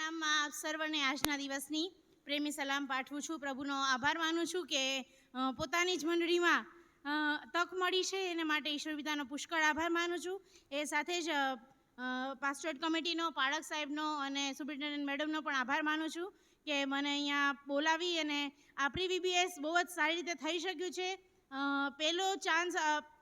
નામમાં આપ સર્વને આજના દિવસની પ્રેમી સલામ પાઠવું છું. પ્રભુનો આભાર માનું છું કે પોતાની જ મંડળીમાં તક મળી છે, એને માટે ઈશ્વર પિતાનો પુષ્કળ આભાર માનું છું. એ સાથે જ પાસ્ટોરેટ કમિટીનો, પાળક સાહેબનો અને સુપ્રિન્ટેન્ડન્ટ મેડમનો પણ આભાર માનું છું કે મને અહીંયા બોલાવી અને આ પ્રી VBS બહુ જ સારી રીતે થઈ શક્યું છે. પહેલો ચાન્સ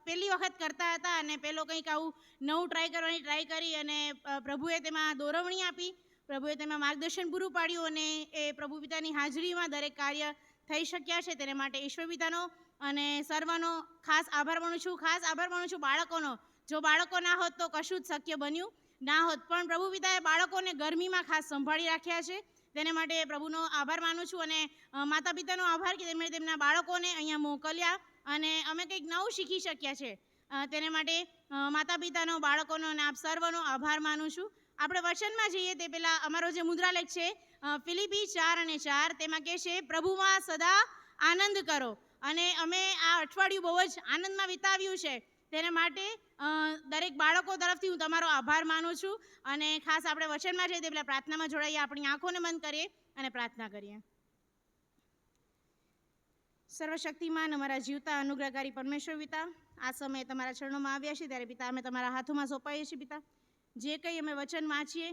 પહેલી વખત કરતા હતા અને પહેલો કંઈક આવું નવું ટ્રાય કરી અને પ્રભુએ તેમાં દોરવણી આપી, પ્રભુએ તેમાં માર્ગદર્શન પૂરું પાડ્યું અને એ પ્રભુ પિતાની હાજરીમાં દરેક કાર્ય થઈ શક્યા છે. તેને માટે ઈશ્વર પિતાનો અને સર્વનો ખાસ આભાર માનું છું. ખાસ આભાર માનું છું બાળકોનો. જો બાળકો ના હોત તો કશું જ શક્ય બન્યું ના હોત, પણ પ્રભુ પિતાએ બાળકોને ગરમીમાં ખાસ સંભાળી રાખ્યા છે. તેને માટે પ્રભુનો આભાર માનું છું અને માતા પિતાનો આભાર કે તેમણે તેમના બાળકોને અહીંયા મોકલ્યા અને અમે કંઈક નવું શીખી શક્યા છે. તેને માટે માતા પિતાનો, બાળકોનો અને આપ સર્વનો આભાર માનું છું. આપણે વચનમાં જઈએ તે પહેલાં અમારો જે મુદ્રાલેખ છે ફિલિપી 4:4, તેમાં કહે છે પ્રભુમાં સદા આનંદ કરો. અને અમે આ અઠવાડિયું બહુ જ આનંદમાં વિતાવ્યું છે. તેને માટે દરેક બાળકો તરફથી હું તમારો આભાર માનું છું. અને ખાસ આપણે વચનમાં જઈએ તે પહેલાં પ્રાર્થનામાં જોડાઈએ. આપણી આંખોને બંધ કરીએ અને પ્રાર્થના કરીએ. સર્વશક્તિમાન અમારા જીવતા અનુગ્રહકારી પરમેશ્વર પિતા, આ સમયે તમારા ચરણોમાં આવ્યા છીએ ત્યારે પિતા અમે તમારા હાથોમાં સોંપાઈએ છીએ. પિતા, જે કંઈ અમે વચન વાંચીએ,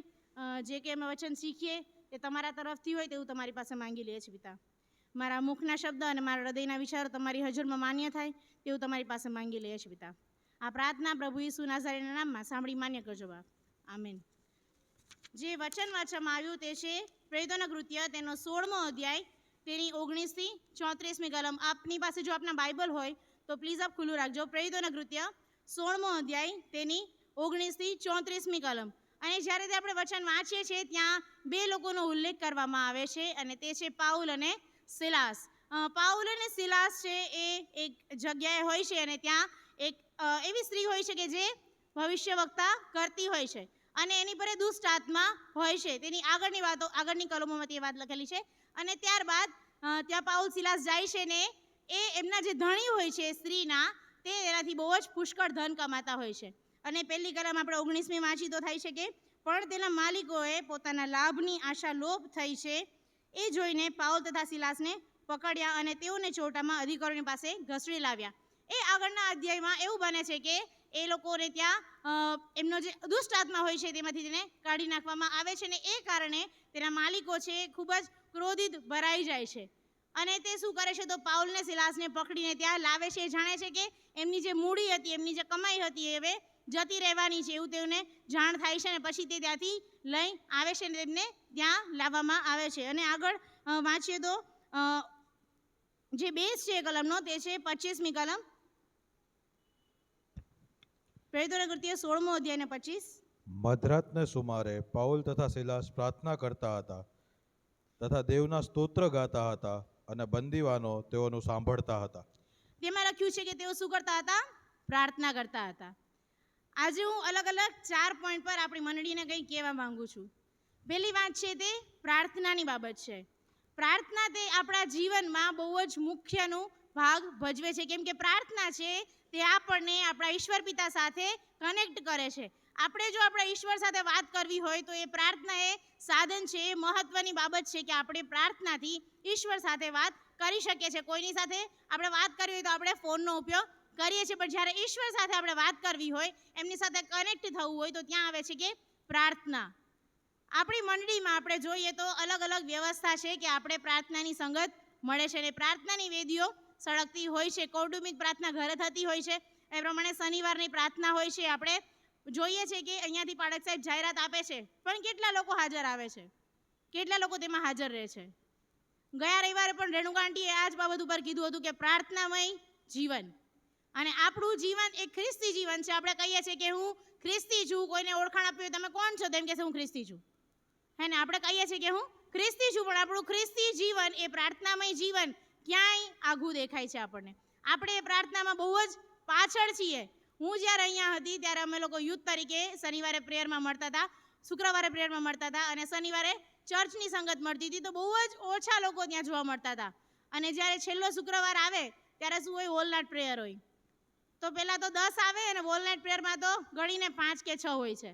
જે કંઈ અમે વચન શીખીએ તે તમારા તરફથી હોય તેવું તમારી પાસે માંગી લઈએ છીએ. પિતા, મારા મુખના શબ્દ અને મારા હૃદયના વિચારો તમારી હજુરમાં માન્ય થાય તેવું તમારી પાસે માંગી લઈએ છીએ. પિતા, આ પ્રાર્થના પ્રભુ ઈસુ નાઝરેના નામમાં સાંભળી માન્ય કરજો બાપ. આમેન. જે વચન વાંચવામાં આવ્યું તે છે પ્રેરિતોના કૃત્ય તેનો 16મો અધ્યાય, તેની 19થી 34મી કલમ. આપની પાસે જો આપના બાઇબલ હોય તો પ્લીઝ આપ ખુલ્લું રાખજો. પ્રેરિતોના કૃત્ય 16મો અધ્યાય, તેની 19થી 34મી કલમ. અને જ્યારે તે આપણે વચન વાંચીએ છીએ ત્યાં બે લોકોનો ઉલ્લેખ કરવામાં આવે છે અને તે છે પાઉલ અને સિલાસ. પાઉલ અને સિલાસ છે એ એક જગ્યાએ હોય છે અને ત્યાં એક એવી સ્ત્રી હોય છે કે જે ભવિષ્યવક્તા કરતી હોય છે અને એની પર દુષ્ટ આત્મા હોય છે. તેની આગળની કલમોમાં તે વાત લખેલી છે. અને ત્યારબાદ ત્યાં પાઉલ સિલાસ જાય છે ને એ એમના જે ધણી હોય છે સ્ત્રીના, તે એનાથી બહુ જ પુષ્કળ ધન કમાતા હોય છે. અને પહેલી કલમ આપણે 19મી વાંચી તો થાય છે કે પણ તેના માલિકોએ પોતાના લાભની આશા લોપ થઈ છે એ જોઈને પાઉલ તથા સિલાસને પકડ્યા અને તેઓને ચોટામાં અધિકારીઓની પાસે ઘસડી લાવ્યા. એ આગળના અધ્યાયમાં એવું બને છે કે એ લોકોને ત્યાં એમનો જે દુષ્ટ આત્મા હોય છે તેમાંથી તેને કાઢી નાખવામાં આવે છે અને એ કારણે તેના માલિકો છે ખૂબ જ ક્રોધિત ભરાઈ જાય છે. અને તે શું કરે છે તો પાઉલને સિલાસને પકડીને ત્યાં લાવે છે. જાણે છે કે એમની જે મૂડી હતી, એમની જે કમાઈ હતી એ હવે જતી રહેવાની છે એવું તેમને જાણ થાય છે અને પછી તે ત્યાંથી લઈ આવે છે અને તેમને ત્યાં લાવવામાં આવે છે. અને આગળ વાંચીએ તો જે બેઝ છે કલમનો તે છે 25મી કલમ. પ્રેરિતોના કૃત્ય 16મો અધ્યાય અને 25. મધરાતને સુમારે પાઉલ તથા સિલાસ પ્રાર્થના કરતા હતા તથા દેવના સ્તોત્ર ગાતા હતા અને બંદીવાનો તેઓનું સાંભળતા હતા. તેમાં લખ્યું છે કે તેઓ શું કરતા હતા? પ્રાર્થના કરતા હતા. આજે હું અલગ અલગ 4 પોઈન્ટ પર આપણી મંડળીને કંઈ કહેવા માંગુ છું. પહેલી વાત છે તે પ્રાર્થનાની બાબત છે. પ્રાર્થના તે આપણા જીવનમાં બહુ જ મુખ્યનો ભાગ ભજવે છે, કેમ કે પ્રાર્થના છે તે આપણને આપણા ઈશ્વર પિતા સાથે કનેક્ટ કરે છે. આપણે જો આપણા ઈશ્વર સાથે વાત કરવી હોય તો એ પ્રાર્થના એ સાધન છે, એ મહત્વની બાબત છે કે આપણે પ્રાર્થનાથી ઈશ્વર સાથે વાત કરી શકીએ છીએ. કોઈની સાથે આપણે વાત કરવી હોય તો આપણે ફોનનો ઉપયોગ કરીએ છીએ, પણ જ્યારે ઈશ્વર સાથે આપણે વાત કરવી હોય, એમની સાથે કનેક્ટ થવું હોય તો ત્યાં આવે છે કે પ્રાર્થના. આપણી મંડળીમાં આપણે જોઈએ તો અલગ અલગ વ્યવસ્થા છે કે આપણે પ્રાર્થનાની સંગત મળે છે અને પ્રાર્થનાની વેદીઓ સળગતી હોય છે. કૌટુંબિક પ્રાર્થના ઘરે થતી હોય છે, એ પ્રમાણે શનિવારની પ્રાર્થના હોય છે. આપણે જોઈએ છે કે અહીંયાથી પાળક સાહેબ જાહેરાત આપે છે, પણ કેટલા લોકો હાજર આવે છે? કેટલા લોકો તેમાં હાજર રહે છે? ગયા રવિવારે પણ રેણુકા આંટીએ આ જ બાબત ઉપર કીધું હતું કે પ્રાર્થનામય જીવન. અને આપણું જીવન એક ખ્રિસ્તી જીવન છે. આપણે કહીએ છીએ કે હું ખ્રિસ્તી છું. કોઈને ઓળખાણ આપવી હોય, તમે કોણ છો? તેમ કહેશે હું ખ્રિસ્તી છું. હે ને? આપણે કહીએ છીએ કે હું ખ્રિસ્તી છું, પણ આપણું ખ્રિસ્તી જીવન એ પ્રાર્થનામય જીવન ક્યાંય આઘું દેખાય છે આપણને. આપણે એ પ્રાર્થનામાં બહુ જ પાછળ છીએ. હું જ્યારે અહીંયા હતી ત્યારે અમે લોકો યુથ તરીકે શનિવારે પ્રેયરમાં મળતા હતા, શુક્રવારે પ્રેયરમાં મળતા હતા અને શનિવારે ચર્ચની સંગત મળતી હતી, તો બહુ જ ઓછા લોકો ત્યાં જોવા મળતા હતા. અને જ્યારે છેલ્લો શુક્રવાર આવે ત્યારે શું હોય? હોલ નાઇટ પ્રેયર હોય. તો પહેલાં તો 10 આવે અને હોલ નાઇટ પ્રેયરમાં તો ગણીને 5 કે 6 હોય છે.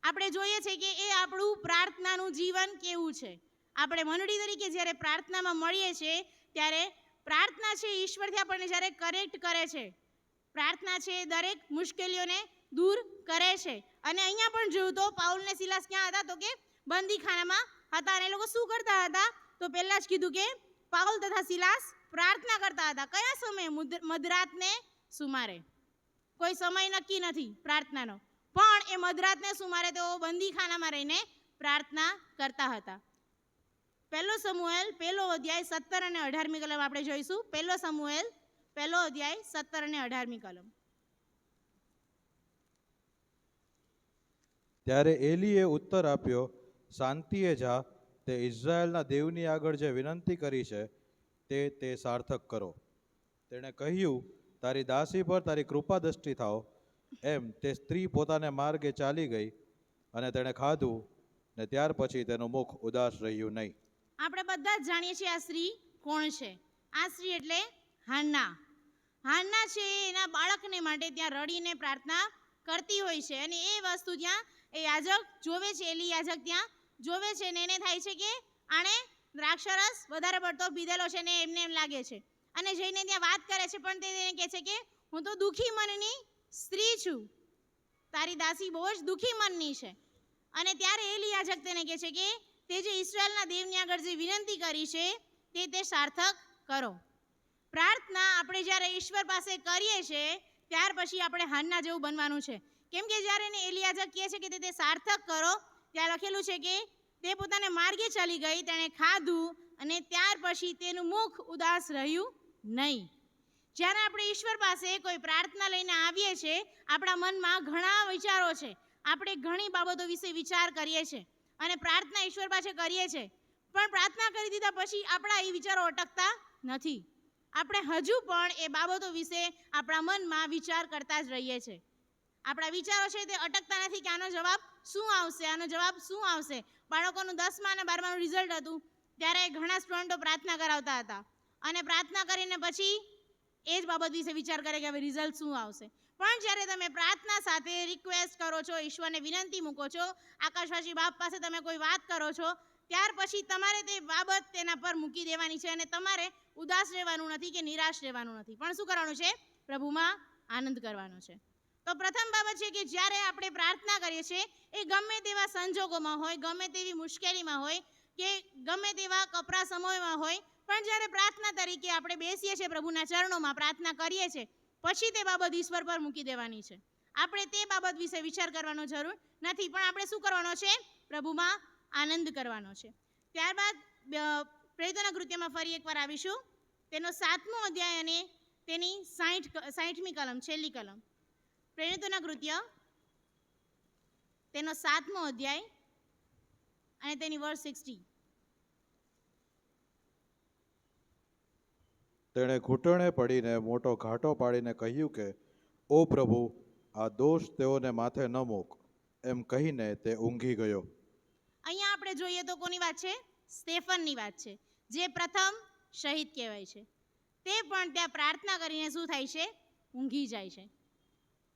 આપણે જોઈએ છે કે એ આપણું પ્રાર્થનાનું જીવન કેવું છે. આપણે મંડળી તરીકે જ્યારે પ્રાર્થનામાં મળીએ છીએ ત્યારે પ્રાર્થના છે ઈશ્વરથી આપણને જ્યારે કનેક્ટ કરે છે. પ્રાર્થના છે દરેક મુશ્કેલીઓને દૂર કરે છે. અને અહીંયા પણ જોયું તો પાઉલ ને સિલાસ ક્યાં હતા? તો કે બંદીખાનામાં હતા. અને એ લોકો શું કરતા હતા? તો પહેલા જ કીધું કે પાઉલ તથા સિલાસ પ્રાર્થના કરતા હતા. કયા સમયે? મધરાતને સુમારે. કોઈ સમય નક્કી નથી પ્રાર્થનાનો, પણ એ મધરાતને સુમારે તેઓ બંદીખાનામાં રહીને પ્રાર્થના કરતા હતા. પહેલો સમુએલ 1 અધ્યાય 17 અને 18મી કલમ આપણે જોઈશું. પહેલો સમુએલ 1 અધ્યાય 17 અને 18મી કલમ. ત્યારે એલીએ ઉત્તર આપ્યો, શાંતિએ જા, તે ઇઝરાયલના દેવની આગળ જે વિનંતી કરી છે તે સાર્થક કરો. તેણે કહ્યું, તારી દાસી પર તારી કૃપા દ્રષ્ટિ થાઓ. એમ તે સ્ત્રી પોતાને માર્ગે ચાલી ગઈ અને તેણે ખાધું, ને ત્યાર પછી તેનું મુખ ઉદાસ રહ્યું નહીં. આપણે બધા જ જાણીએ છીએ આ સ્ત્રી કોણ છે. આ સ્ત્રી એટલે હાન્ના. હાન્ના છે એના બાળકને માટે ત્યાં રડીને પ્રાર્થના કરતી હોય છે. અને એ વસ્તુ ત્યાં એ યાજક જોવે છે, એલી યાજક ત્યાં જોવે છે ને એને થાય છે કે આણે દ્રાક્ષરસ વધારે પડતો પીધેલો છે ને એમને એમ લાગે છે. અને જઈને ત્યાં વાત કરે છે, પણ તે એને કહે છે કે હું તો દુઃખી મનની સ્ત્રી છું, તારી દાસી બહુ જ દુઃખી મનની છે. અને ત્યારે એલી યાજક તેને કહે છે કે તે જે ઇસ્રાયલના દેવની આગળ જે વિનંતી કરી છે તે સાર્થક કરો. પ્રાર્થના આપણે જ્યારે ઈશ્વર પાસે કરીએ છીએ ત્યાર પછી આપણે હાન્ના જેવું બનવાનું છે. કેમ કે જ્યારે એને એલી યાજક કહે છે કે તે સાર્થક કરો, ત્યાં લખેલું છે કે તે પોતાને માર્ગે ચાલી ગઈ, તેણે ખાધું અને ત્યાર પછી તેનું મુખ ઉદાસ રહ્યું નહીં. જ્યારે આપણે ઈશ્વર પાસે કોઈ પ્રાર્થના લઈને આવીએ છીએ, આપણા મનમાં ઘણા વિચારો છે, આપણે ઘણી બાબતો વિશે વિચાર કરીએ છીએ અને પ્રાર્થના ઈશ્વર પાસે કરીએ છીએ. પણ પ્રાર્થના કરી દીધા પછી આપણા એ વિચારો અટકતા નથી. આપણે હજુ પણ એ બાબતો વિશે આપણા મનમાં વિચાર કરતા જ રહીએ છીએ. આપણા વિચારો છે તે અટકતા નથી કે આનો જવાબ શું આવશે, આનો જવાબ શું આવશે. બાળકોનું 10મા અને 12માનું રિઝલ્ટ હતું ત્યારે ઘણા સ્ટુડન્ટો પ્રાર્થના કરાવતા હતા અને પ્રાર્થના કરીને પછી એ જ બાબત વિશે વિચાર કરે કે હવે રિઝલ્ટ શું આવશે. પણ જ્યારે તમે પ્રાર્થના સાથે રિક્વેસ્ટ કરો છો, ઈશ્વરને વિનંતી મૂકો છો, આકાશવાસી બાપ પાસે તમે કોઈ વાત કરો છો, ત્યાર પછી તમારે તે બાબત તેના પર મૂકી દેવાની છે અને તમારે ઉદાસ રહેવાનું નથી કે નિરાશ રહેવાનું નથી, પણ શું કરવાનું છે? પ્રભુમાં આનંદ કરવાનો છે. તો પ્રથમ બાબત છે કે જ્યારે આપણે પ્રાર્થના કરીએ છીએ એ ગમે તેવા સંજોગોમાં હોય, ગમે તેવી મુશ્કેલીમાં હોય કે ગમે તેવા કપરા સમયમાં હોય, પણ જ્યારે પ્રાર્થના તરીકે આપણે બેસીએ છીએ પ્રભુના ચરણોમાં, પ્રાર્થના કરીએ છીએ, પછી તે બાબત ઈશ્વર પર મૂકી દેવાની છે. આપણે તે બાબત વિશે વિચાર કરવાનો જરૂર નથી, પણ આપણે શું કરવાનો છે? પ્રભુમાં આનંદ કરવાનો છે. ત્યારબાદ પ્રેરિતોના કૃત્યમાં ફરી એકવાર આવીશું. તેનો 7મો અધ્યાય અને તેની 60મી કલમ, છેલ્લી કલમ. પ્રેરિતોના કૃત્ય તેનો 7મો અધ્યાય અને તેની વર્સ 60. તેણે ઘૂંટણે પડીને મોટો ઘાટો પાડીને કહ્યું કે, ઓ પ્રભુ, આ દોષ તેઓને માથે ન મૂક. એમ કહીને તે ઊંઘી ગયો. અહીંયા આપણે જોઈએ તો કોની વાત છે? સ્ટેફનની વાત છે, જે પ્રથમ શહીદ કહેવાય છે. તે પણ ત્યાં પ્રાર્થના કરીને શું થાય છે? ઊંઘી જાય છે.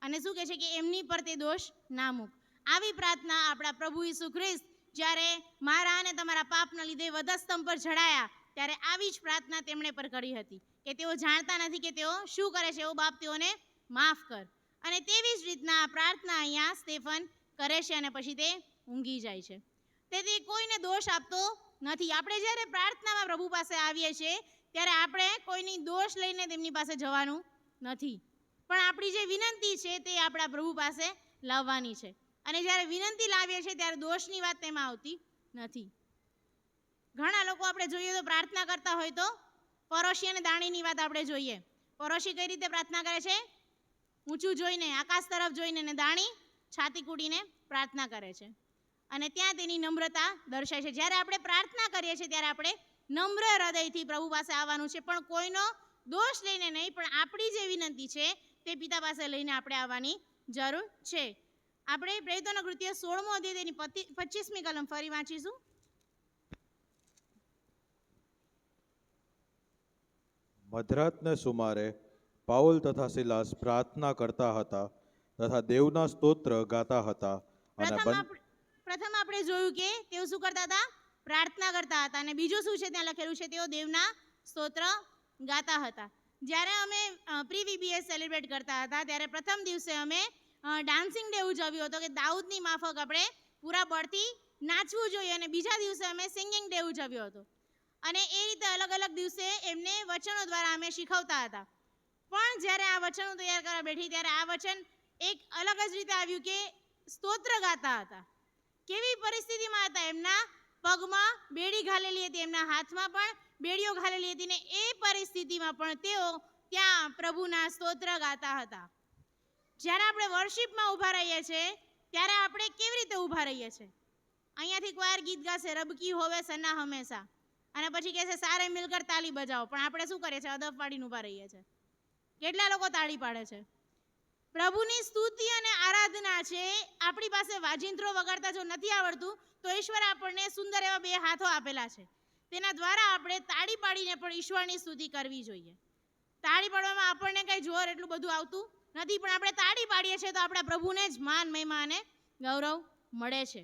અને શું કહે છે કે એમની પર તે દોષ ના મૂક. આવી પ્રાર્થના આપણા પ્રભુ ઈસુ ખ્રિસ્ત જ્યારે મારા અને તમારા પાપના લીધે વધસ્તંભ પર ચડાયા ત્યારે આવી જ પ્રાર્થના તેમણે પર કરી હતી કે તેઓ જાણતા નથી કે તેઓ શું કરે છે, એવો બાપ તેઓને માફ કર. અને તેવી જ રીતના આ પ્રાર્થના અહીંયા સ્ટેફન કરે છે અને પછી તે ઊંઘી જાય છે. તેથી કોઈને દોષ આપતો નથી. આપણે જ્યારે પ્રાર્થનામાં પ્રભુ પાસે આવીએ છીએ ત્યારે આપણે કોઈની દોષ લઈને તેમની પાસે જવાનું નથી, પણ આપણી જે વિનંતી છે તે આપણા પ્રભુ પાસે લાવવાની છે. અને જ્યારે વિનંતી લાવીએ છીએ ત્યારે દોષની વાત તેમાં આવતી નથી. ઘણા લોકો આપણે જોઈએ તો પ્રાર્થના કરતા હોય તો પરોશી અને દાણીની વાત આપણે જોઈએ. પરોશી કઈ રીતે પ્રાર્થના કરે છે? ઊંચું જોઈને, આકાશ તરફ જોઈને, ને દાણી છાતી કૂટીને પ્રાર્થના કરે છે અને ત્યાં તેની નમ્રતા દર્શાય છે. જ્યારે આપણે પ્રાર્થના કરીએ છીએ ત્યારે આપણે નમ્ર હૃદયથી પ્રભુ પાસે આવવાનું છે, પણ કોઈનો દોષ લઈને નહીં, પણ આપણી જે વિનંતી છે તે પિતા પાસે લઈને આપણે આવવાની જરૂર છે. આપણે પ્રેરિતોના કૃત્ય 16મો અધ્યાય તેની 25મી કલમ ફરી વાંચીશું. મધરાતને સુમારે પાઉલ તથા સિલાસ પ્રાર્થના કરતા હતા તથા દેવના સ્તોત્ર ગાતા હતા પ્રથમ આપણે જોયું કે તેઓ શું કરતા હતા? પ્રાર્થના કરતા હતા. અને બીજું શું છે ત્યાં લખેલું છે? તેઓ દેવના સ્તોત્ર ગાતા હતા. જ્યારે અમે પ્રી VBS સેલિબ્રેટ કરતા હતા ત્યારે પ્રથમ દિવસે અમે ડાન્સિંગ ડે ઉજવ્યો હતો કે દાઉદની માફક આપણે પૂરા બળથી નાચવું જોઈએ, અને બીજા દિવસે અમે સિંગિંગ ડે ઉજવ્યો હતો. અને એ રીતે અલગ અલગ દિવસે એમને વચનો દ્વારા અમે શીખવતા હતા. પણ જ્યારે આ વચનો તૈયાર કરવા બેઠી ત્યારે આ વચન એક અલગ જ રીતે આવ્યું કે સ્તોત્ર ગાતા હતા. કેવી પરિસ્થિતિમાં હતા? એમના પગમાં બેડી ઘાલેલી હતી, એમના હાથમાં પણ બેડીઓ ઘાલેલી હતી, ને એ પરિસ્થિતિમાં પણ તેઓ ત્યાં પ્રભુના સ્તોત્ર ગાતા હતા. જ્યારે આપણે વર્શિપમાં ઊભા રહીએ છીએ ત્યારે આપણે કેવી રીતે ઊભા રહીએ છીએ? અહીંયાથી ક્વાયર ગીત ગાશે, રબકી હોવે સના હંમેશા, અને પછી કહેશે સારે મિલકર તાલી બજાવો, પણ આપણે શું કરીએ છીએ? અદબ પાડીને ઊભા રહીએ છીએ. કેટલા લોકો તાળી પાડે છે? પ્રભુની સ્તુતિ અને આરાધના છે. આપણી પાસે વાજિંત્રો વગાડતા જો નથી આવડતું તો ઈશ્વર આપણને સુંદર એવા 2 હાથો આપેલા છે. તેના દ્વારા આપણે તાળી પાડીને પણ ઈશ્વરની સ્તુતિ કરવી જોઈએ. તાળી પાડવામાં આપણને કંઈ જોર એટલું બધું આવતું નથી, પણ આપણે તાળી પાડીએ છીએ તો આપણા પ્રભુને જ માન, મહિમા અને ગૌરવ મળે છે.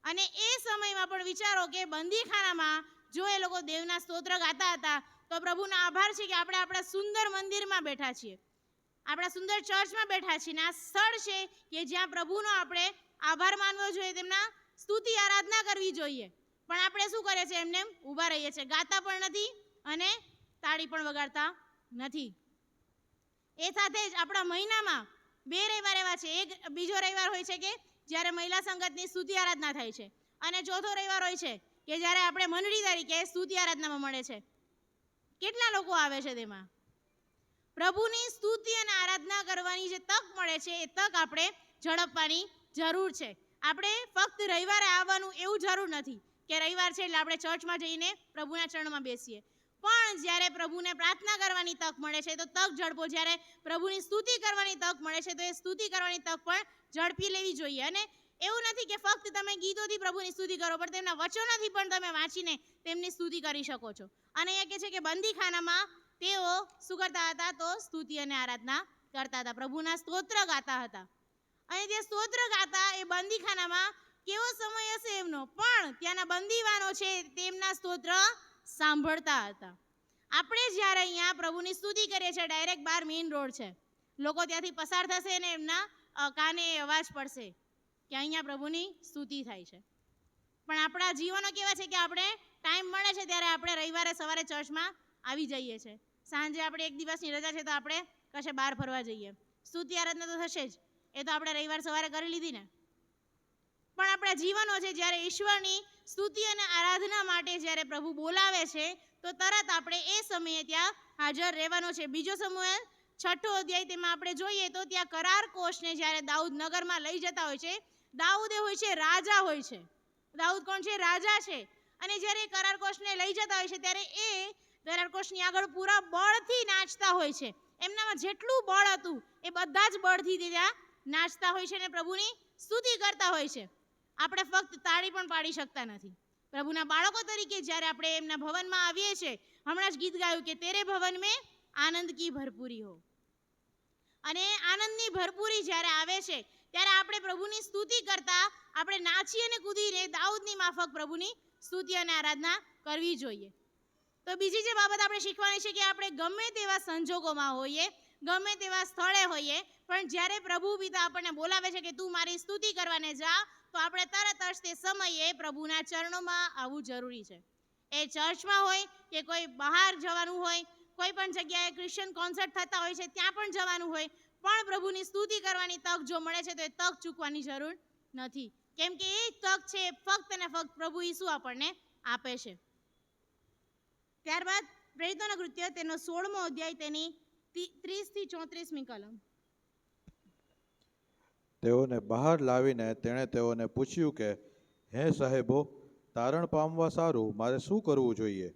અને એ સમયમાં પણ વિચારો કે બંદીખાનામાં જો એ લોકો દેવના સ્તોત્ર ગાતા હતા તો પ્રભુનો આભાર છે કે આપણે આપણા સુંદર મંદિરમાં બેઠા છીએ, આપણા સુંદર ચર્ચમાં બેઠા છીએ. આ સ્થળ છે કે જ્યાં પ્રભુનો આપણે આભાર માનવો જોઈએ, તેમના સ્તુતિ આરાધના કરવી જોઈએ. પણ આપણે શું કરીએ છીએ? એમને ઊભા રહીએ છીએ, ગાતા પણ નથી અને તાળી પણ વગાડતા નથી. એ સાથે જ આપણા મહિનામાં 2 રવિવાર એવા છે. એક બીજો રવિવાર હોય છે કે જ્યારે મહિલા સંગતની સ્તુતિ આરાધના થાય છે, અને ચોથો રવિવાર હોય છે કે જ્યારે આપણે મંડળી તરીકે સ્તુતિ આરાધનામાં મળે છે. કેટલા લોકો આવે છે? તેમાં પ્રભુની સ્તુતિ અને આરાધના કરવાની જે તક મળે છે એ તક આપણે ઝડપવાની જરૂર છે. આપણે ફક્ત રવિવારે આવવાનું એવું જરૂર નથી કે રવિવાર છે એટલે આપણે ચર્ચમાં જઈને પ્રભુના ચરણમાં બેસીએ. પણ જ્યારે પ્રભુને પ્રાર્થના કરવાની તક મળે છે તો તક ઝડપો. જ્યારે પ્રભુની સ્તુતિ કરવાની તક મળે છે તો એ સ્તુતિ કરવાની તક પણ ઝડપી લેવી જોઈએ. અને એવું નથી કે ફક્ત તમે ગીતોથી પ્રભુની સ્તુતિ કરો, પણ તેમના વચનોથી પણ તમે વાંચીને તેમની સ્તુતિ કરી શકો છો. અને અહીંયા કહે છે કે બંદીખાનામાં તેઓ શું કરતા હતા? તો સ્તુતિ અને આરાધના કરતા હતા, પ્રભુના સ્તોત્ર ગાતા હતા. અને જે સ્તોત્ર ગાતા એ બંદીખાનામાં કેવો સમય હશે એમનો, પણ ત્યાંના બંદીવાનો છે તેમના સ્તોત્ર સાંભળતા હતા. આપણે જ્યારે અહીંયા પ્રભુની સ્તુતિ કરીએ છીએ, ડાયરેક્ટ બહાર મેઇન રોડ છે, લોકો ત્યાંથી પસાર થશે ને એમના કાને અવાજ પડશે કે અહીંયા પ્રભુની સ્તુતિ થાય છે. પણ આપણા જીવનો કેવા છે કે આપણે ટાઈમ મળે છે ત્યારે આપણે રવિવારે સવારે ચર્ચમાં આવી જઈએ છીએ, સાંજે આપણે એક દિવસની રજા છે તો આપણે કશે બહાર ફરવા જઈએ. સ્તુતિ આરાધના તો થશે જ, એ તો આપણે રવિવાર સવારે કરી લીધી ને. પણ આપણા જીવનો છે જ્યારે ઈશ્વરની સ્તુતિ અને આરાધના માટે જ્યારે પ્રભુ બોલાવે છે તો તરત આપણે એ સમયે ત્યાં હાજર રહેવાનો છે. બીજો સમુએલ 6 અધ્યાય તેમાં આપણે જોઈએ તો ત્યાં કરાર કોષને જ્યારે દાઉદ નગરમાં લઈ જતા હોય છે, દાઉદ એ હોય છે રાજા હોય છે. દાઉદ કોણ છે? રાજા છે. અને જ્યારે કરાર કોષને લઈ જતા હોય છે ત્યારે એ કરાર કોષની આગળ પૂરા બળથી નાચતા હોય છે. એમનામાં જેટલું બળ હતું એ બધા જ બળથી ત્યાં નાચતા હોય છે અને પ્રભુની સ્તુતિ કરતા હોય છે. આપણે ફક્ત તાળી પણ પાડી શકતા નથી. પ્રભુના બાળકો તરીકે જ્યારે આપણે એમના ભવનમાં આવીએ છીએ, હમણાં જ ગીત ગાયું કે તેરે ભવન મેં આનંદ કી ભરપૂરી હો. અને આનંદની ભરપૂરી જ્યારે આવે છે ત્યારે આપણે પ્રભુની સ્તુતિ કરતા આપણે નાચી અને કૂદીને દાઉદની માફક પ્રભુની સ્તુતિ અને આરાધના કરવી જોઈએ. તો બીજી જે બાબત આપણે શીખવાની છે કે આપણે ગમે તેવા સંજોગોમાં હોઈએ, ગમે તેવા સ્થળે હોઈએ, પણ જ્યારે પ્રભુ પિતા આપણને બોલાવે છે કે તું મારી સ્તુતિ કરવાને જા, તો આપણે તરત જ તે સમયે પ્રભુના ચરણોમાં આવવું જરૂરી છે. એ ચર્ચમાં હોય કે કોઈ બહાર જવાનું હોય, કોઈ પણ જગ્યાએ ક્રિશ્ચિયન કોન્સર્ટ થતા હોય છે ત્યાં પણ જવાનું હોય, પણ પ્રભુની સ્તુતિ કરવાની તક જો મળે છે તો એ તક ચૂકવાની જરૂર નથી, કેમ કે એ તક છે ફક્ત ને ફક્ત પ્રભુ ઈસુ આપણને આપે છે. ત્યારબાદ પ્રેરિતોના કૃત્ય તેનો 16મો અધ્યાય તેની 30 થી 34મી કલમ. તેઓને બહાર લાવીને તેણે તેઓને પૂછ્યું કે હે સાહેબો, તારણ પામવા સારું મારે શું કરવું જોઈએ?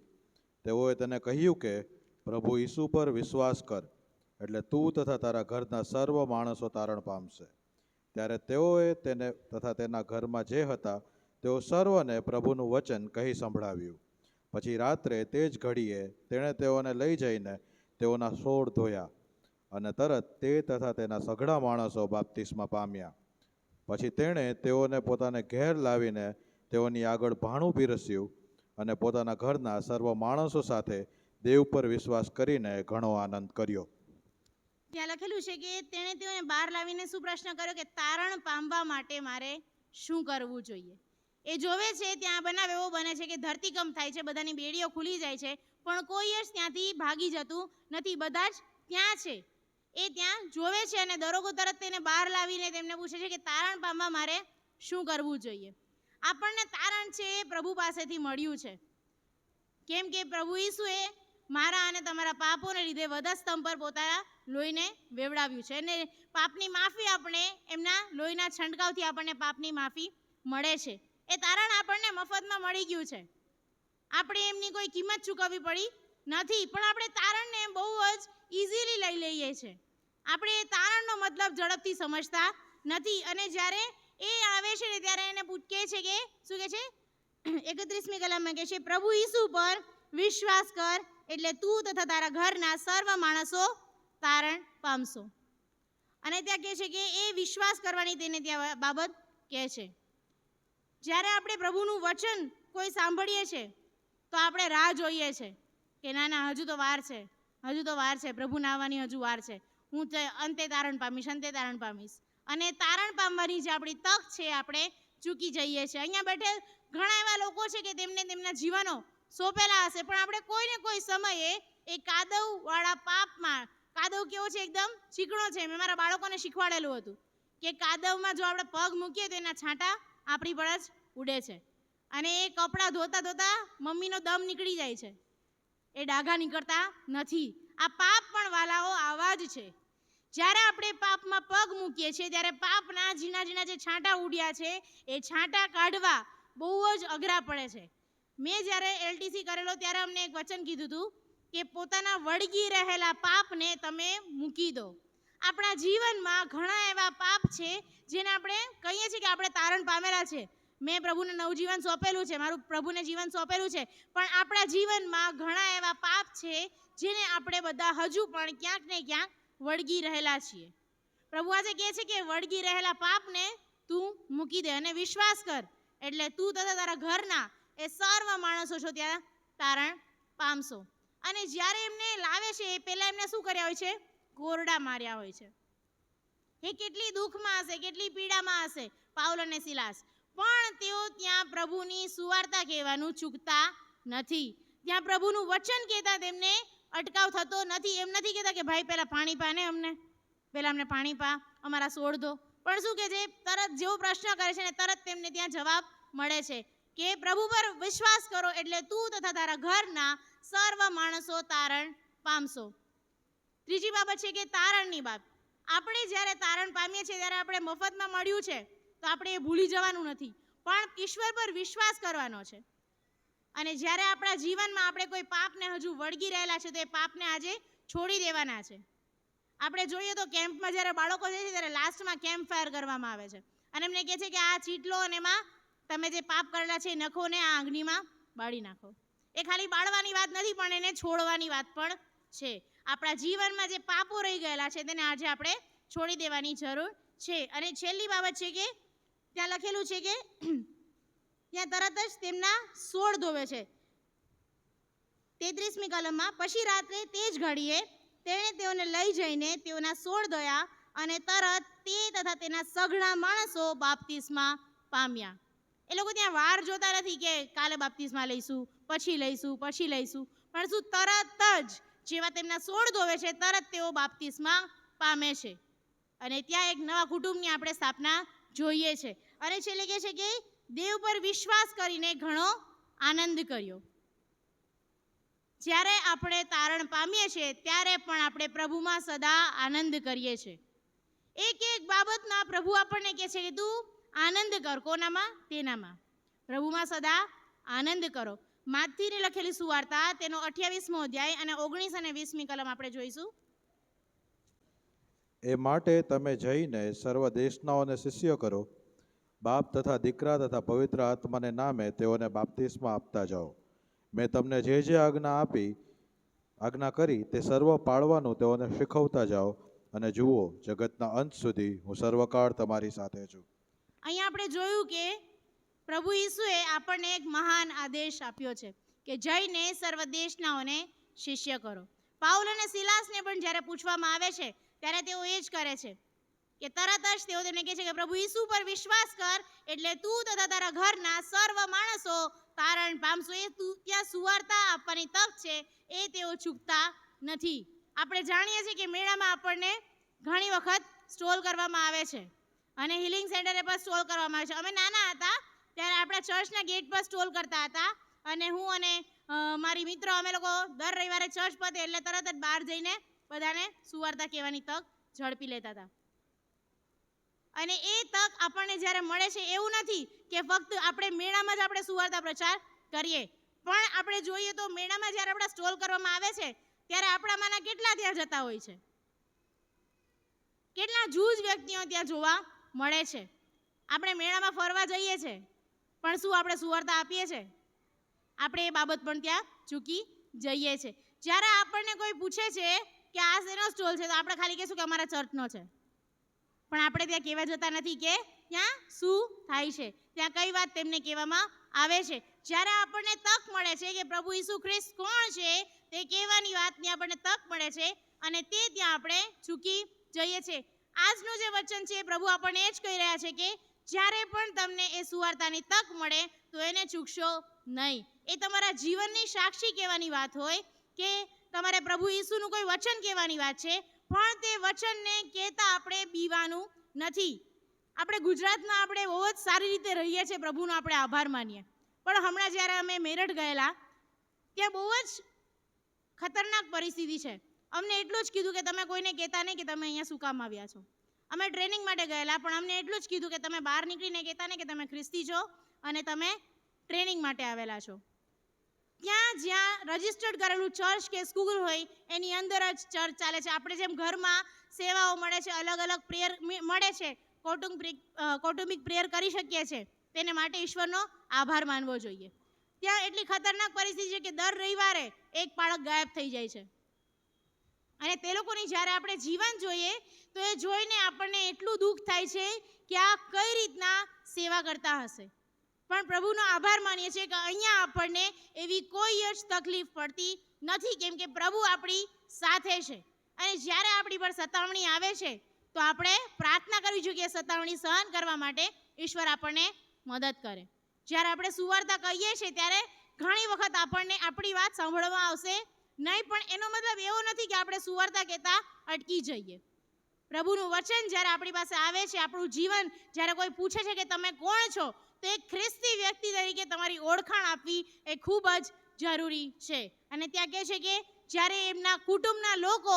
તેઓએ તેને કહ્યું કે પ્રભુ ઈસુ પર વિશ્વાસ કર, એટલે તું તથા તારા ઘરના સર્વ માણસો તારણ પામશે. ત્યારે તેઓએ તેને તથા તેના ઘરમાં જે હતા તેઓ સર્વને પ્રભુનું વચન કહી સંભળાવ્યું. પછી રાત્રે તે જ ઘડીએ તેણે તેઓને લઈ જઈને તેઓના સોળ ધોયા, અને તરત તે તથા તેના સઘળા માણસો બાપ્તિસ્મા પામ્યા. પછી તેણે તેઓને પોતાને ઘેર લાવીને તેઓની આગળ ભાણું પીરસ્યું અને પોતાના ઘરના સર્વ માણસો સાથે દેવ પર વિશ્વાસ કરીને ઘણો આનંદ કર્યો. ત્યાં લખેલું છે કે તેણે તેઓને બહાર લાવીને શું પ્રશ્ન કર્યો કે તારણ પામવા માટે મારે શું કરવું જોઈએ. એ જોવે છે ત્યાં બનાવ એવો બને છે કે ધરતીકંપ થાય છે, બધાની બેડીઓ ખુલી જાય છે, પણ કોઈ જ ત્યાંથી ભાગી જતું નથી, બધા જ ત્યાં છે. એ ત્યાં જોવે છે અને દરોગો તરત તેને બહાર લાવીને તેમને પૂછે છે કે તારણ પામવા મારે શું કરવું જોઈએ. આપણને તારણ છે એ પ્રભુ પાસેથી મળ્યું છે, કેમ કે પ્રભુ ઈસુએ મારા અને તમારા પાપોને લીધે વધસ્તંભ પર પોતાના લોહીને વેવડાવ્યું છે અને પાપની માફી આપણે એમના લોહીના છંટકાવથી આપણને પાપની માફી મળે છે. એ તારણ આપણને મફતમાં મળી ગયું છે, આપણે એમની કોઈ કિંમત ચૂકવવી પડી નથી, પણ આપણે તારણને બહુ જ ઇઝીલી લઈ લઈએ છીએ. આપણે એ તારણનો મતલબ ઝડપથી સમજતા નથી અને જ્યારે એ આવે છે ને ત્યારે એને કહે છે કે શું કહે છે 31મી કલમમાં કહે છે પ્રભુ ઈસુ પર વિશ્વાસ કર એટલે તું તથા તારા ઘરના સર્વ માણસો તારણ પામશો. અને ત્યાં કહે છે કે એ વિશ્વાસ કરવાની તેને ત્યાં બાબત કહે છે. જ્યારે આપણે પ્રભુનું વચન કોઈ સાંભળીએ છીએ તો આપણે રાહ જોઈએ છે કે ના ના હજુ તો વાર છે, હજુ તો વાર છે, પ્રભુના આવવાની હજુ વાર છે, હું અંતે તારણ પામીશ, અંતે તારણ પામીશ. અને તારણ પામવાની જે આપણી તક છે આપણે ચૂકી જઈએ છીએ. અહીંયા બેઠેલ ઘણા એવા લોકો છે કે તેમને તેમના જીવનો સોંપેલા હશે, પણ આપણે કોઈને કોઈ સમયે એ કાદવવાળા પાપમાં, કાદવ કેવો છે એકદમ ચીકણો છે, મેં મારા બાળકોને શીખવાડેલું હતું કે કાદવમાં જો આપણે પગ મૂકીએ તો એના છાંટા આપણી પર જ ઉડે છે અને એ કપડાં ધોતા ધોતા મમ્મીનો દમ નીકળી જાય છે, એ ડાઘા નીકળતા નથી. આ પાપ પણ વાલાઓ આવા જ છે. જ્યારે આપણે પાપમાં પગ મૂકીએ છીએ ત્યારે પાપના ઝીણા ઝીણા જે છાંટા ઉડ્યા છે એ છાંટા કાઢવા બહુ જ અઘરા પડે છે. મેં જ્યારે LTC કરેલો ત્યારે અમને એક વચન કીધું હતું કે પોતાના વળગી રહેલા પાપને તમે મૂકી દો. આપણા જીવનમાં ઘણા એવા પાપ છે જેને આપણે કહીએ છીએ કે આપણે તારણ પામેલા છે, મેં પ્રભુને નવજીવન સોંપેલું છે, મારું પ્રભુને જીવન સોંપેલું છે, પણ આપણા જીવનમાં ઘણા એવા પાપ છે જેને આપણે બધા હજુ પણ ક્યાંક ને ક્યાંક વળગી રહેલા છીએ. પ્રભુ આજે કહે છે કે વળગી રહેલા પાપને તું મૂકી દે અને વિશ્વાસ કર એટલે તું તથા તારા ઘરના એ સર્વ માણસો છો ત્યાં તારણ પામશો. અને જ્યારે એમને લાવે છે એ પહેલાં એમને શું કર્યા હોય છે? કોરડા માર્યા હોય છે. એ કેટલી દુઃખમાં હશે, કેટલી પીડામાં હશે પાઉલ અને સિલાસ, પણ તેઓ ત્યાં પ્રભુની સુવાર્તા કહેવાનું ચૂકતા નથી. ત્યાં પ્રભુનું વચન કહેતા તેમને અટકાવ થતો નથી. એમ નથી કહેતા કે ભાઈ પહેલાં પાણી પા ને અમને, પહેલાં અમને પાણી પા, અમારા છોડ દો. પણ શું કહે છે? તરત જેવો પ્રશ્ન કરે છે ને તરત તેમને ત્યાં જવાબ મળે છે કે પ્રભુ પર વિશ્વાસ કરો એટલે તું તથા તારા ઘરના સર્વ માણસો તારણ પામશો. ત્રીજી બાબત છે કે તારણની બાબત. આપણે જ્યારે તારણ પામીએ છીએ ત્યારે આપણે મફતમાં મળ્યું છે તો આપણે એ ભૂલી જવાનું નથી, પણ ઈશ્વર પર વિશ્વાસ કરવાનો છે. અને જ્યારે આપણા જીવનમાં આપણે કોઈ પાપને હજુ વળગી રહેલા છે તો એ પાપને આજે છોડી દેવાના છે. આપણે જોઈએ તો કેમ્પમાં જ્યારે બાળકો જાય છે ત્યારે લાસ્ટમાં કેમ્પ ફાયર કરવામાં આવે છે અને એમને કહે છે કે આ ચીટલો અને એમાં તમે જે પાપ કરેલા છે એ નખોને આ અગ્નિમાં બાળી નાખો. એ ખાલી બાળવાની વાત નથી પણ એને છોડવાની વાત પણ છે. આપણા જીવનમાં જે પાપો રહી ગયેલા છે તેને આજે આપણે છોડી દેવાની જરૂર છે. અને છેલ્લી બાબત છે કે ત્યાં લખેલું છે કે ત્યાં તરત જ તેમના સોળ ધોવે છે. 33મી કલમમાં પછી રાત્રે તે જ ઘડીએ તેણે તેઓને લઈ જઈને તેઓના સોળ ધોયા અને તરત તે તથા તેના સઘળા માણસો બાપ્તિસ્મા પામ્યા. એ લોકો ત્યાં વાર જોતા નથી કે કાલે બાપ્તિસ્મા લઈશું, પછી લઈશું, પછી લઈશું, પણ શું તરત જ જેવા તેમના સોળ ધોવે છે તરત તેઓ બાપ્તિસ્મા પામે છે અને ત્યાં એક નવા કુટુંબની આપણે સ્થાપના જોઈએ છે. અને છેલ્લે કહે છે કે દેવ પર વિશ્વાસ કરીને ઘણો આનંદ કર્યો. જ્યારે આપણે તારણ પામીએ છીએ ત્યારે પણ આપણે પ્રભુમાં સદા આનંદ કરીએ છીએ. એક એક બાબતમાં પ્રભુ આપણને કહે છે કે તું આનંદ કર. કોનામાં? તેનામાં. પ્રભુમાં સદા આનંદ કરો. માથીની લખેલી સુવાર્તા તેનો 28મો અધ્યાય અને 19 અને 20મી કલમ આપણે જોઈશું. એ માટે તમે જઈને સર્વ દેશનાઓને શિષ્ય કરો, બાપ તથા દીકરા તથા પવિત્ર આત્માને નામે તેઓને બાપ્તિસ્મા આપતા જાઓ. મેં તમને જે જે આજ્ઞા કરી તે સર્વ પાળવાનું તેઓને શીખવતા જાઓ અને જુઓ, જગતના અંત સુધી હું સર્વકાળ તમારી સાથે છું. અહીંયા આપણે જોયું કે પ્રભુ ઈસુએ આપણને એક મહાન આદેશ આપ્યો છે કે જઈને સર્વ દેશનાઓને શિષ્ય કરો. પાઉલ અને સિલાસને પણ જ્યારે પૂછવામાં આવે છે ત્યારે તેઓ એ જ કરે છે કે તરત જ તેઓ તેમને કહે છે કે પ્રભુ ઈસુ પર વિશ્વાસ કર એટલે તું તથા તારા ઘરના સર્વ માણસો તારણ પામશો. એ ત્યાં સુવાર્તા આપવાની તક છે એ તેઓ ચૂકતા નથી. આપણે જાણીએ છીએ કે મેળામાં આપણને ઘણી વખત સ્ટોલ કરવામાં આવે છે અને હિલિંગ સેન્ટરે પર સ્ટોલ કરવામાં આવે છે. અમે નાના હતા ત્યારે આપણા ચર્ચના ગેટ પર સ્ટોલ કરતા હતા અને હું અને મારી મિત્રો અમે લોકો દર રવિવારે ચર્ચ પતે એટલે તરત જ બહાર જઈને બધાને સુવાર્તા કહેવાની તક ઝડપી લેતા હતા. અને એ તક આપણને જ્યારે મળે છે એવું નથી કે ફક્ત આપણે મેળામાં જ આપણે સુવાર્તા પ્રચાર કરીએ, પણ આપણે જોઈએ તો મેળામાં જ્યારે આપણા સ્ટોલ કરવામાં આવે છે ત્યારે આપણામાંના કેટલા ત્યાં જતા હોય છે, કેટલા જૂજ વ્યક્તિઓ ત્યાં જોવા મળે છે. આપણે મેળામાં ફરવા જઈએ છીએ પણ શું આપણે સુવાર્તા આપીએ છીએ? આપણે એ બાબત પણ ત્યાં ચૂકી જઈએ છીએ. જ્યારે આપણને કોઈ પૂછે છે કે આ શેનો સ્ટોલ છે તો આપણે ખાલી કહીશું કે અમારા ચર્ચનો છે, પણ આપણે ત્યાં કહેવા જતા નથી કે ત્યાં શું થાય છે, ત્યાં કઈ વાત તેમને કહેવામાં આવે છે. જ્યારે આપણને તક મળે છે કે પ્રભુ ઈસુ ખ્રિસ્ત કોણ છે તે કહેવાની વાતની આપણને તક મળે છે અને તે ત્યાં આપણે ચૂકી જઈએ છીએ. આજનું જે વચન છે પ્રભુ આપણને એ જ કહી રહ્યા છે કે જ્યારે પણ તમને એ સુવાર્તાની તક મળે તો એને ચૂકશો નહીં. એ તમારા જીવનની સાક્ષી કહેવાની વાત હોય કે તમારે પ્રભુ ઈસુનું કોઈ વચન કહેવાની વાત છે, પણ તે વચનને કહેતા આપણે બીવાનું નથી. આપણે ગુજરાતમાં આપણે બહુ જ સારી રીતે રહીએ છીએ, પ્રભુનો આપણે આભાર માનીએ, પણ હમણાં જ્યારે અમે મેરઠ ગયેલા ત્યાં બહુ જ ખતરનાક પરિસ્થિતિ છે. અમને એટલું જ કીધું કે તમે કોઈને કહેતા નહીં કે તમે અહીંયા શું કામ આવ્યા છો. અમે ટ્રેનિંગ માટે ગયેલા પણ અમને એટલું જ કીધું કે તમે બહાર નીકળીને કહેતા નહીં કે તમે ખ્રિસ્તી છો અને તમે ટ્રેનિંગ માટે આવેલા છો. ત્યાં જ્યાં રજિસ્ટર્ડ કરેલું ચર્ચ કે સ્કૂલ હોય એની અંદર જ ચર્ચ ચાલે છે. આપણે જેમ ઘરમાં સેવાઓ મળે છે, અલગ અલગ પ્રેયર મળે છે, કૌટુંબિક પ્રેયર કરી શકીએ છીએ, તેને માટે ઈશ્વરનો આભાર માનવો જોઈએ. ત્યાં એટલી ખતરનાક પરિસ્થિતિ છે કે દર રવિવારે એક બાળક ગાયબ થઈ જાય છે અને તે લોકોની જ્યારે આપણે જીવન જોઈએ તો એ જોઈને આપણને એટલું દુઃખ થાય છે કે આ કઈ રીતના સેવા કરતા હશે. પણ પ્રભુનો આભાર માનીએ છીએ કે અહીંયા આપણને એવી કોઈ જ તકલીફ પડતી નથી, કેમ કે પ્રભુ આપણી સાથે છે. અને જ્યારે આપણી પર સતાવણી આવે છે તો આપણે પ્રાર્થના કરવી જોઈએ કે સતાવણી સહન કરવા માટે ઈશ્વર આપણને મદદ કરે. જ્યારે આપણે સુવાર્તા કહીએ છીએ ત્યારે ઘણી વખત આપણને આપણી વાત સાંભળવામાં આવશે નહીં, પણ એનો મતલબ એવો નથી કે આપણે સુવાર્તા કહેતા અટકી જઈએ. પ્રભુનું વચન જ્યારે આપણી પાસે આવે છે, આપણું જીવન જ્યારે કોઈ પૂછે છે કે તમે કોણ છો, તો એક ખ્રિસ્તી વ્યક્તિ તરીકે તમારી ઓળખાણ આપવી એ ખૂબ જ જરૂરી છે. અને ત્યાં કહે છે કે જ્યારે એમના કુટુંબના લોકો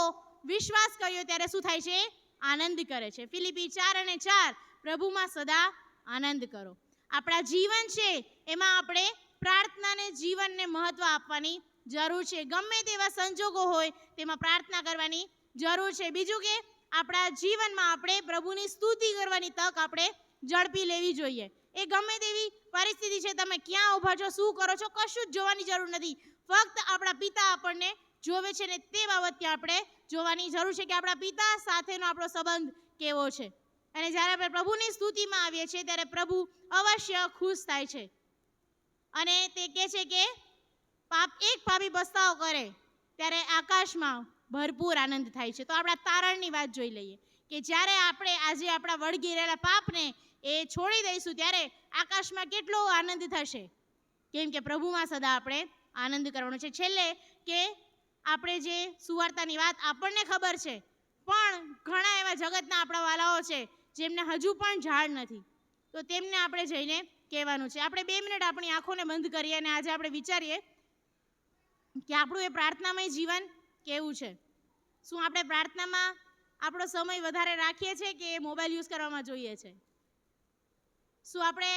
વિશ્વાસ કર્યો ત્યારે શું થાય છે? આનંદ કરે છે. ફિલિપી 4:4 પ્રભુમાં સદા આનંદ કરો. આપણા જીવન છે એમાં આપણે પ્રાર્થનાને જીવનને મહત્વ આપવાની જરૂર છે. ગમે તેવા સંજોગો હોય તેમાં પ્રાર્થના કરવાની જરૂર છે. બીજું કે આપણા જીવનમાં આપણે પ્રભુની સ્તુતિ કરવાની તક આપણે ઝડપી લેવી જોઈએ. એ ગમે તેવી પરિસ્થિતિ છે, તમે ક્યાં ઊભા છો, શું કરો છો, કશું જ જોવાની જરૂર નથી. ફક્ત આપણા પિતા આપણને જોવે છે ને તે બાબતે આપણે જોવાની જરૂર છે કે આપણા પિતા સાથેનો આપણો સંબંધ કેવો છે. અને જ્યારે આપણે પ્રભુની સ્તુતિમાં આવીએ છીએ ત્યારે પ્રભુ અવશ્ય ખુશ થાય છે અને તે કહે છે કે એક પાપી પસ્તાવો કરે ત્યારે આકાશમાં ભરપૂર આનંદ થાય છે. તો આપણા તારણની વાત જોઈ લઈએ કે જ્યારે આપણે આજે આપણા વળગી રહેલા પાપને એ છોડી દઈશું ત્યારે આકાશમાં કેટલો આનંદ થશે, કેમ કે પ્રભુમાં સદા આપણે આનંદ કરવાનો છે. છેલ્લે કે આપણે જે સુવાર્તાની વાત આપણને ખબર છે, પણ ઘણા એવા જગતના આપણા વાલાઓ છે જેમને હજુ પણ જાણ નથી, તો તેમને આપણે જઈને કહેવાનું છે. આપણે 2 મિનિટ આપણી આંખોને બંધ કરીએ અને આજે આપણે વિચારીએ કે આપણું એ પ્રાર્થનામય જીવન કેવું છે. શું આપણે પ્રાર્થનામાં આપણો સમય વધારે રાખીએ છીએ કે મોબાઈલ યુઝ કરવામાં જોઈએ છે? શું આપણે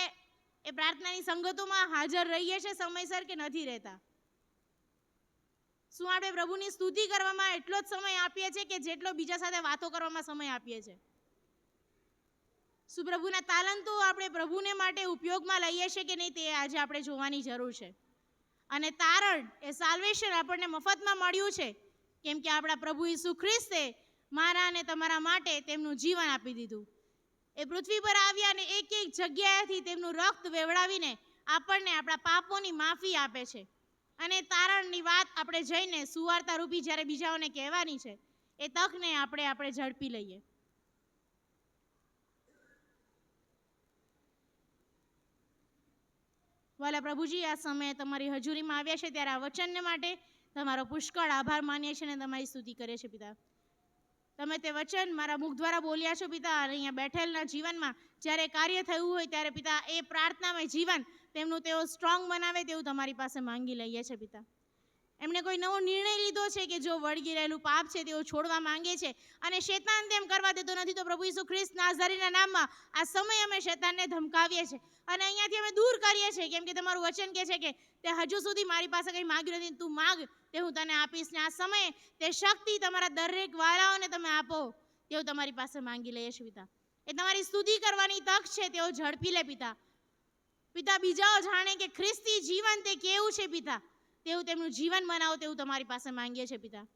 એ પ્રાર્થનાની સંગતોમાં હાજર રહીએ છીએ સમયસર કે નથી રહેતા? શું આપણે પ્રભુની સ્તુતિ કરવામાં એટલો જ સમય આપીએ છીએ કે જેટલો બીજા સાથે વાતો કરવામાં સમય આપીએ છીએ? શું પ્રભુના તાલંતો આપણે પ્રભુને માટે ઉપયોગમાં લઈએ છીએ કે નહીં, તે આજે આપણે જોવાની જરૂર છે. અને તારણ એ સાલ્વેશન આપણને મફતમાં મળ્યું છે, કેમ કે આપણા પ્રભુ ઈસુ ખ્રિસ્તે મારા અને તમારા માટે તેમનું જીવન આપી દીધું. એ પૃથ્વી પર આવ્યા અને એક એક જગ્યાએથી તેમનું રક્ત વેવડાવીને આપણને આપણા પાપોની માફી આપે છે. અને તારણની વાત આપણે જઈને સુવાર્તા રૂપી જ્યારે બીજાઓને કહેવાની છે, એ તકને આપણે ઝડપી લઈએ. વાલા પ્રભુજી, આ સમયે તમારી હજુરીમાં આવ્યા છે ત્યારે આ વચનને માટે તમારો પુષ્કળ આભાર માનીએ છીએ અને તમારી સ્તુતિ કરીએ છીએ પિતા. તમે તે વચન મારા મુખ દ્વારા બોલ્યા છો પિતા, અને અહીંયા બેઠેલના જીવનમાં જ્યારે કાર્ય થયું હોય ત્યારે પિતા એ પ્રાર્થનામય જીવન તેમનું તેઓ સ્ટ્રોંગ બનાવે તેવું તમારી પાસે માંગી લઈએ છીએ પિતા. એમણે કોઈ નવો નિર્ણય લીધો છે કે જો વળગી રહેલું પાપ છે તેઓ છોડવા માંગે છે અને શેતાન તેમ કરવા દેતો નથી, તો પ્રભુ ઈસુ ખ્રિસ્ત નાઝરીના નામમાં આ સમય અમે શેતાનને ધમકાવીએ છીએ અને અહીંયાથી અમે દૂર કરીએ છીએ, કેમ કે તમારું વચન કહે છે કે તે હજુ સુધી મારી પાસે કંઈ માગ્યું નથી, તું માગ તે હું તને આપીશ. ને આ સમયે તે શક્તિ તમારા દરેક વાળાઓને તમે આપો તેવું તમારી પાસે માંગી લઈએ છીએ પિતા. એ તમારી સ્તુતિ કરવાની તક છે, તેઓ ઝડપી લે પિતા. પિતા, બીજાઓ જાણે કે ખ્રિસ્તી જીવન તે કેવું છે પિતા, તેવું તેમનું જીવન બનાવો તેવું તમારી પાસે માંગીએ છીએ પિતા.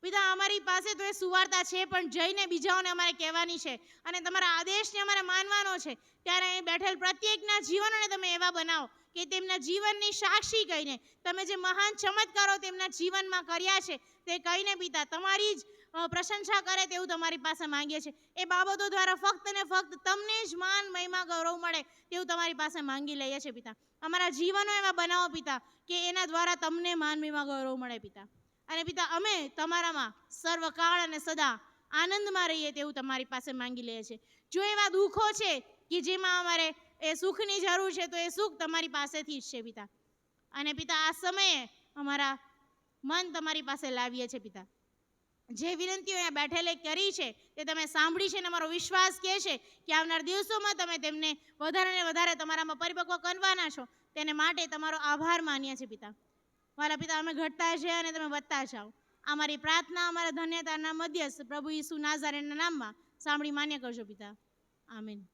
પિતા, અમારી પાસે તો એ સુવાર્તા છે, પણ જઈને બીજાઓને અમારે કહેવાની છે અને તમારા આદેશને અમારે માનવાનો છે. ત્યારે અહીં બેઠેલ પ્રત્યેકના જીવનોને તમે એવા બનાવો કે તેમના જીવનની સાક્ષી કહીને તમે જે મહાન ચમત્કારો તેમના જીવનમાં કર્યા છે તે કહીને પિતા તમારી જ પ્રશંસા કરે તેવું તમારી પાસે માંગીએ છીએ. એ બાબતો દ્વારા ફક્ત ને ફક્ત તમને જ માન, મહિમા, ગૌરવ મળે તેવું તમારી પાસે માંગી લઈએ છીએ પિતા. અમારા જીવનો એવા બનાવો પિતા કે એના દ્વારા તમને માન, મહિમા, ગૌરવ મળે પિતા. અને પિતા, અમે તમારામાં સર્વકાળ અને સદા આનંદમાં રહીએ તેવું તમારી પાસે માંગી લઈએ છીએ. જો એવા દુઃખો છે કે જેમાં અમારે એ સુખની જરૂર છે, તો એ સુખ તમારી પાસેથી જ છે પિતા. અને પિતા, આ સમયે અમારા મન તમારી પાસે લાવીએ છીએ પિતા. જે વિનંતીઓ અહીંયા બેઠેલે કરી છે તે તમે સાંભળી છે અને અમારો વિશ્વાસ કહે છે કે આવનાર દિવસોમાં તમે તેમને વધારે ને વધારે તમારામાં પરિપક્વ કરવાના છો, તેને માટે તમારો આભાર માનીએ છીએ પિતા. મારા પિતા, અમે ઘટતા છે અને તમે વધતા જાઓ. અમારી પ્રાર્થના અમારા ધન્યતાના મધ્યસ્થ પ્રભુ ઈસુ નાઝરેના નામમાં સાંભળી માન્ય કરજો પિતા. આમીન.